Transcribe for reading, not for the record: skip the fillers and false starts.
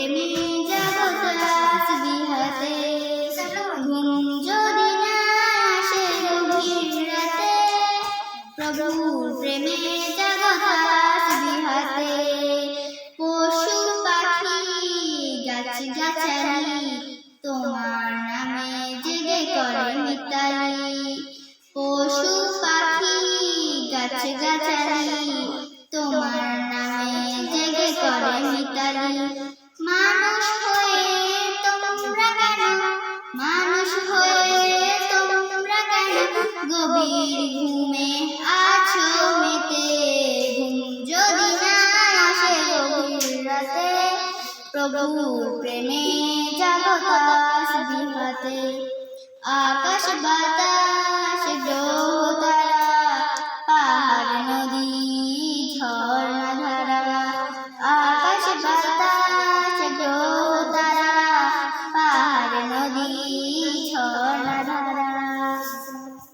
প্রেমে জাগো তাসবিহাতে, ঘুম যদি না আসে গভীর রাতে, প্রভুর প্রেমে জাগো তাসবিহাতে। পশু পাখি গাছ গাছালি তোমার নামে জেগে করে মিতালি। পশু পাখি গাছ গাছালি তোমার নামে জেগে করে মিতালি। মানুষ হয়ে তোমরা কেন, মানুষ হয়ে তোমরা কেন গভীর ঘুমে আছো মেতে। ঘুম যদি না আসে গভীর রাতে, প্রভুর প্রেমে জাগো তাসবিহাতে। আকাশ বাতাস গ্রহ তারা, পাহাড় নদী ঝর্ণা ধারা। আকাশ বাতাস গ্রহ তারা, পাহাড় নদী